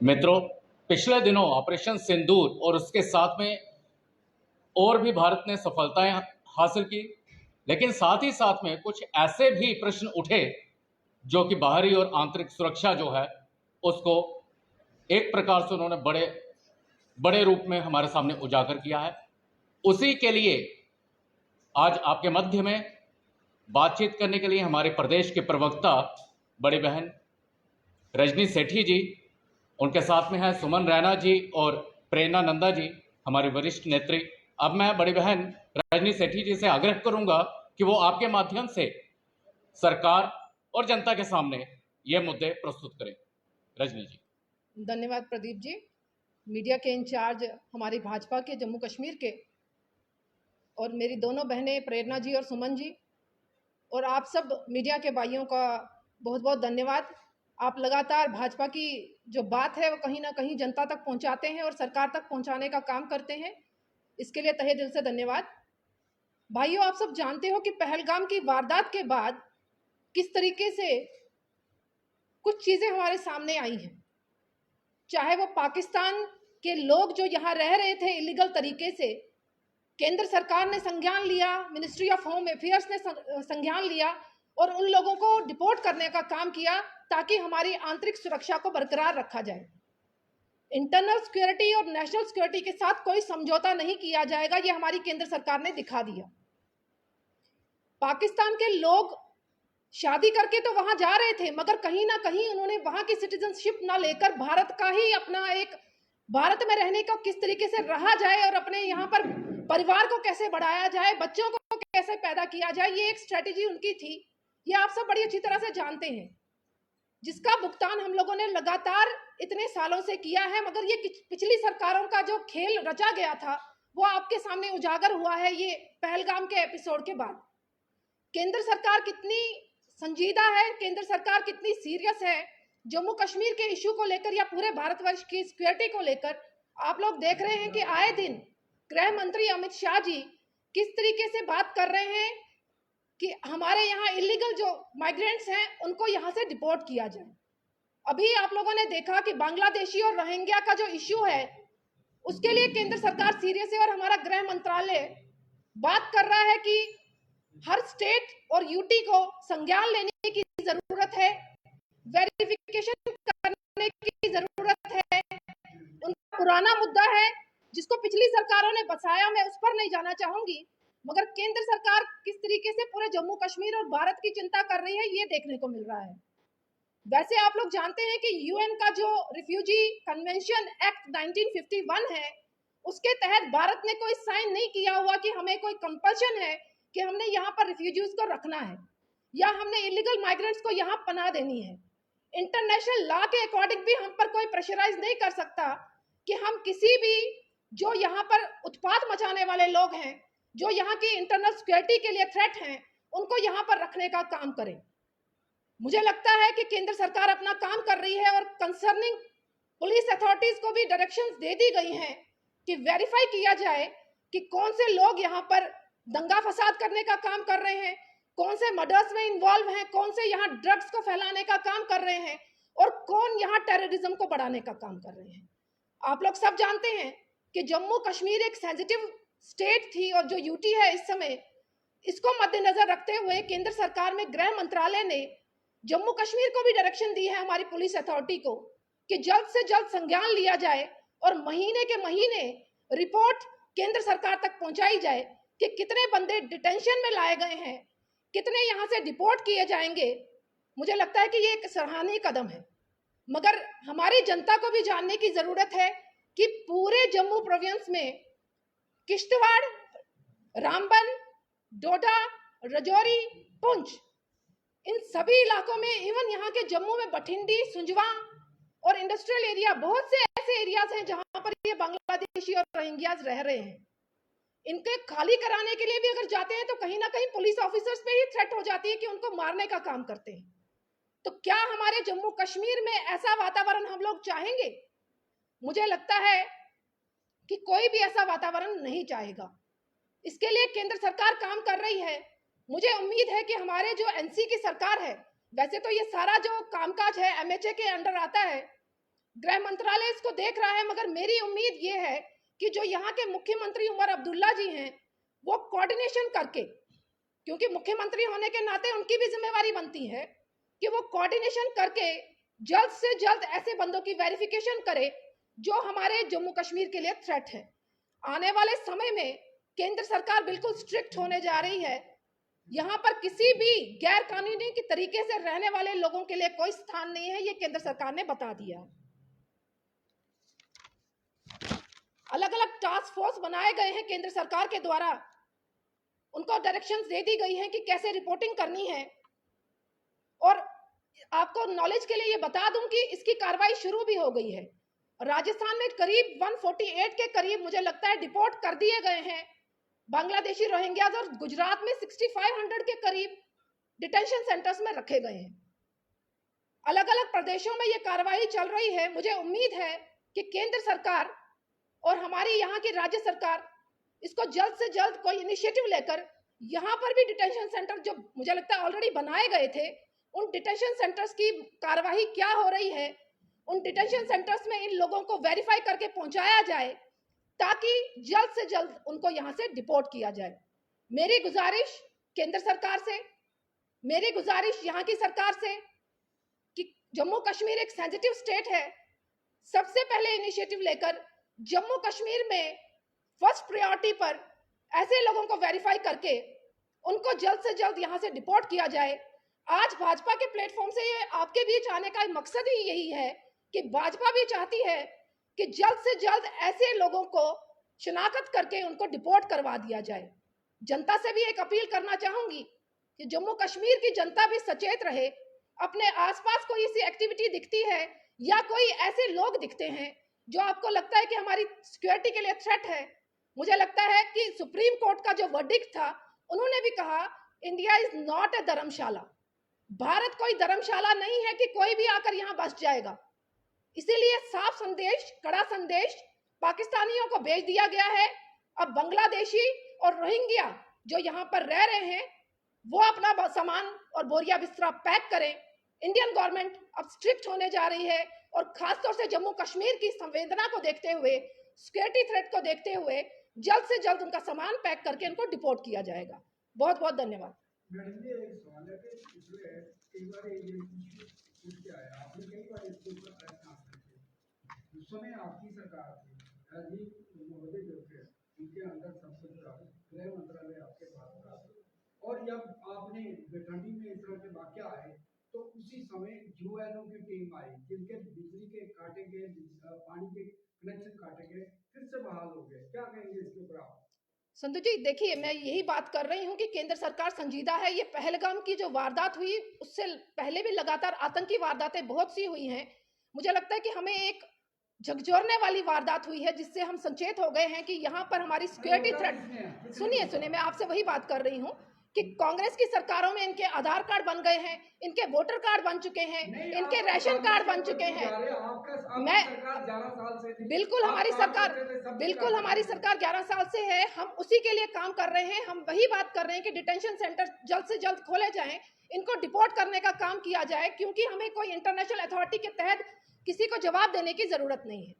मित्रों, पिछले दिनों ऑपरेशन सिंदूर और उसके साथ में और भी भारत ने सफलताएं हासिल की, लेकिन साथ ही साथ में कुछ ऐसे भी प्रश्न उठे जो कि बाहरी और आंतरिक सुरक्षा जो है उसको एक प्रकार से उन्होंने बड़े बड़े रूप में हमारे सामने उजागर किया है। उसी के लिए आज आपके मध्य में बातचीत करने के लिए हमारे प्रदेश के प्रवक्ता बड़ी बहन रजनी सेठी जी, उनके साथ में है सुमन रैना जी और प्रेरणा नंदा जी, हमारी वरिष्ठ नेत्री। अब मैं बड़ी बहन रजनी सेठी जी से आग्रह करूंगा कि वो आपके माध्यम से सरकार और जनता के सामने ये मुद्दे प्रस्तुत करें। रजनी जी। धन्यवाद प्रदीप जी। मीडिया के इंचार्ज हमारी भाजपा के जम्मू कश्मीर के और मेरी दोनों बहनें प्रेरणा जी और सुमन जी और आप सब मीडिया के भाइयों का बहुत बहुत धन्यवाद। आप लगातार भाजपा की जो बात है वो कहीं ना कहीं जनता तक पहुंचाते हैं और सरकार तक पहुंचाने का काम करते हैं, इसके लिए तहे दिल से धन्यवाद। भाइयों, आप सब जानते हो कि पहलगाम की वारदात के बाद किस तरीके से कुछ चीज़ें हमारे सामने आई हैं। चाहे वो पाकिस्तान के लोग जो यहाँ रह रहे थे इलीगल तरीके से, केंद्र सरकार ने संज्ञान लिया, मिनिस्ट्री ऑफ होम अफेयर्स ने संज्ञान लिया और उन लोगों को डिपोर्ट करने का काम किया ताकि हमारी आंतरिक सुरक्षा को बरकरार रखा जाए। इंटरनल सिक्योरिटी और नेशनल सिक्योरिटी के साथ कोई समझौता नहीं किया जाएगा, ये हमारी केंद्र सरकार ने दिखा दिया। पाकिस्तान के लोग शादी करके तो वहां जा रहे थे, मगर कहीं ना कहीं उन्होंने वहां की सिटीजनशिप ना लेकर भारत का ही अपना एक भारत में रहने का किस तरीके से रहा जाए और अपने यहाँ पर परिवार को कैसे बढ़ाया जाए, बच्चों को कैसे पैदा किया जाए, ये एक स्ट्रेटेजी उनकी थी। ये आप सब बड़ी अच्छी तरह से जानते हैं, जिसका भुगतान हम लोगों ने लगातार इतने सालों से किया है। मगर ये पिछली सरकारों का जो खेल रचा गया था वो आपके सामने उजागर हुआ है ये पहलगाम के एपिसोड के बाद। केंद्र सरकार कितनी संजीदा है, केंद्र सरकार कितनी सीरियस है जम्मू कश्मीर के इशू को लेकर या पूरे भारतवर्ष की सिक्योरिटी को लेकर, आप लोग देख रहे हैं कि आए दिन गृह मंत्री अमित शाह जी किस तरीके से बात कर रहे हैं कि हमारे यहाँ इलीगल जो माइग्रेंट्स हैं उनको यहाँ से डिपोर्ट किया जाए। अभी आप लोगों ने देखा कि बांग्लादेशी और रोहिंग्या का जो इश्यू है उसके लिए केंद्र सरकार सीरियस है और हमारा गृह मंत्रालय बात कर रहा है कि हर स्टेट और यूटी को संज्ञान लेने की जरूरत है, वेरिफिकेशन करने की जरूरत है। उनका पुराना मुद्दा है जिसको पिछली सरकारों ने बचाया, मैं उस पर नहीं जाना चाहूंगी, मगर केंद्र सरकार किस तरीके से पूरे जम्मू कश्मीर और भारत की चिंता कर रही है ये देखने को मिल रहा है। वैसे आप लोग जानते हैं कि यूएन का जो रिफ्यूजी कन्वेंशन एक्ट 1951 है उसके तहत भारत ने कोई साइन नहीं किया हुआ कि हमें कोई कंपल्शन है कि हमने यहाँ पर रिफ्यूजीज को रखना है या हमने इलीगल माइग्रेंट्स को यहाँ पनाह देनी है। इंटरनेशनल लॉ के अकॉर्डिंग भी हम पर कोई प्रेशराइज नहीं कर सकता कि हम किसी भी जो यहाँ पर उत्पात मचाने वाले लोग हैं, जो यहाँ की इंटरनल सिक्योरिटी के लिए थ्रेट हैं, उनको यहाँ पर रखने का काम करें। मुझे लगता है कि केंद्र सरकार अपना काम कर रही है और कंसर्निंग पुलिस अथॉरिटीज को भी डायरेक्शंस दे दी गई हैं कि वेरीफाई किया जाए कि कौन से लोग यहाँ पर दंगा फसाद करने का काम कर रहे हैं, कौन से मर्डर्स में इन्वॉल्व हैं, कौन से यहाँ ड्रग्स को फैलाने का काम कर रहे हैं और कौन यहाँ टेररिज्म को बढ़ाने का काम कर रहे हैं। आप लोग सब जानते हैं कि जम्मू कश्मीर एक सेंसिटिव स्टेट थी और जो यूटी है इस समय, इसको मद्देनजर रखते हुए केंद्र सरकार में गृह मंत्रालय ने जम्मू कश्मीर को भी डायरेक्शन दी है हमारी पुलिस अथॉरिटी को कि जल्द से जल्द संज्ञान लिया जाए और महीने के महीने रिपोर्ट केंद्र सरकार तक पहुंचाई जाए कि कितने बंदे डिटेंशन में लाए गए हैं, कितने यहाँ से डिपोर्ट किए जाएंगे। मुझे लगता है कि ये एक सराहनीय कदम है, मगर हमारी जनता को भी जानने की जरूरत है कि पूरे जम्मू प्रोविंस में किश्तवाड़, रामबन, डोडा, राजौरी, पुंछ, इन सभी इलाकों में, इवन यहाँ के जम्मू में बठिंडी, सुंजवा और इंडस्ट्रियल एरिया, बहुत से ऐसे एरियाज हैं जहां पर ये बांग्लादेशी और रोहिंग्याज रह रहे हैं। इनके खाली कराने के लिए भी अगर जाते हैं तो कहीं ना कहीं पुलिस ऑफिसर्स पे ही थ्रेट हो जाती है कि उनको मारने का काम करते हैं। तो क्या हमारे जम्मू कश्मीर में ऐसा वातावरण हम लोग चाहेंगे? मुझे लगता है कि कोई भी ऐसा वातावरण नहीं चाहेगा। इसके लिए केंद्र सरकार काम कर रही है। मुझे उम्मीद है कि हमारे जो एनसी की सरकार है, वैसे तो ये सारा जो कामकाज है एमएचए के अंडर आता है, गृह मंत्रालय इसको देख रहा है, मगर मेरी उम्मीद ये है कि जो यहाँ के मुख्यमंत्री उमर अब्दुल्ला जी हैं, वो कोऑर्डिनेशन करके, क्योंकि मुख्यमंत्री होने के नाते उनकी भी जिम्मेवारी बनती है कि वो कोऑर्डिनेशन करके जल्द से जल्द ऐसे बंदों की वेरिफिकेशन करे जो हमारे जम्मू कश्मीर के लिए थ्रेट है। आने वाले समय में केंद्र सरकार बिल्कुल स्ट्रिक्ट होने जा रही है। यहाँ पर किसी भी गैर कानूनी की तरीके से रहने वाले लोगों के लिए कोई स्थान नहीं है, ये केंद्र सरकार ने बता दिया। अलग अलग टास्क फोर्स बनाए गए हैं केंद्र सरकार के द्वारा, उनको डायरेक्शंस दे दी गई हैं कि कैसे रिपोर्टिंग करनी है। और आपको नॉलेज के लिए ये बता दूं कि इसकी कार्रवाई शुरू भी हो गई है। राजस्थान में करीब 148 के करीब मुझे लगता है डिपोर्ट कर दिए गए हैं बांग्लादेशी रोहिंग्याज, और गुजरात में 6500 के करीब डिटेंशन सेंटर्स में रखे गए हैं। अलग अलग प्रदेशों में ये कार्रवाई चल रही है। मुझे उम्मीद है कि केंद्र सरकार और हमारी यहाँ की राज्य सरकार इसको जल्द से जल्द कोई इनिशिएटिव लेकर यहाँ पर भी डिटेंशन सेंटर जो मुझे लगता है ऑलरेडी बनाए गए थे, उन डिटेंशन सेंटर्स की कार्यवाही क्या हो रही है, उन डिटेंशन सेंटर्स में इन लोगों को वेरीफाई करके पहुंचाया जाए ताकि जल्द से जल्द उनको यहाँ से डिपोर्ट किया जाए। मेरी गुजारिश केंद्र सरकार से, मेरी गुजारिश यहाँ की सरकार से कि जम्मू कश्मीर एक सेंसिटिव स्टेट है, सबसे पहले इनिशिएटिव लेकर जम्मू कश्मीर में फर्स्ट प्रायोरिटी पर ऐसे लोगों को वेरीफाई करके उनको जल्द से जल्द यहाँ से डिपोर्ट किया जाए। आज भाजपा के प्लेटफॉर्म से ये आपके बीच आने का मकसद ही यही है कि भाजपा भी चाहती है कि जल्द से जल्द ऐसे लोगों को शिनाख्त करके उनको डिपोर्ट करवा दिया जाए। जनता से भी एक अपील करना चाहूंगी कि जम्मू कश्मीर की जनता भी सचेत रहे। अपने आसपास कोई ऐसी एक्टिविटी दिखती है या कोई ऐसे लोग दिखते हैं जो आपको लगता है कि हमारी सिक्योरिटी के लिए थ्रेट है, मुझे लगता है कि सुप्रीम कोर्ट का जो वर्डिक्ट था, उन्होंने भी कहा इंडिया इज नॉट ए धर्मशाला। भारत कोई धर्मशाला नहीं है कि कोई भी आकर यहाँ बस जाएगा। इसीलिए साफ संदेश, कड़ा संदेश पाकिस्तानियों को भेज दिया गया है। अब बांग्लादेशी और रोहिंग्या जो यहाँ पर रह रहे हैं वो अपना सामान और बोरिया बिस्तरा पैक करें। इंडियन गवर्नमेंट अब स्ट्रिक्ट होने जा रही है और खासतौर से जम्मू कश्मीर की संवेदना को देखते हुए, सिक्योरिटी थ्रेट को देखते हुए जल्द से जल्द उनका सामान पैक करके उनको डिपोर्ट किया जाएगा। बहुत बहुत धन्यवाद। मैडम जी, एक सवाल है कि पिछले कई बार ये इशू उठ के आया, आपने कई बार इसके ऊपर प्रश्न आते थे। उस समय आपकी सरकार थी, राजीव मोदी जो थे, उनके अंदर सब कुछ था, गृह मंत्रालय आपके पास था, और जब आपने ठंडी में इस तरह के वाक़या आए तो उसी समय यूएनओ की टीम आई, जिनके बिजली के काटे गए, पानी के कनेक्शन काटे गए, फिर से बहाल हो गए। क्या कहेंगे इसके ऊपर आप? संधू जी, देखिए मैं यही बात कर रही हूँ कि केंद्र सरकार संजीदा है। ये पहलगाम की जो वारदात हुई, उससे पहले भी लगातार आतंकी वारदातें बहुत सी हुई हैं। मुझे लगता है कि हमें एक झकझोरने वाली वारदात हुई है जिससे हम संचेत हो गए हैं कि यहाँ पर हमारी सिक्योरिटी थ्रेट। सुनिए, मैं आपसे वही बात कर रही हूँ कि कांग्रेस की सरकारों में इनके आधार कार्ड बन गए हैं, इनके वोटर कार्ड बन चुके हैं, इनके राशन कार्ड बन चुके हैं। मैं बिल्कुल हमारी सरकार 11 साल से है, हम उसी के लिए काम कर रहे हैं। हम वही बात कर रहे हैं कि डिटेंशन सेंटर जल्द से जल्द खोले जाएं, इनको डिपोर्ट करने का काम किया जाए, क्योंकि हमें कोई इंटरनेशनल अथॉरिटी के तहत किसी को जवाब देने की जरूरत नहीं है।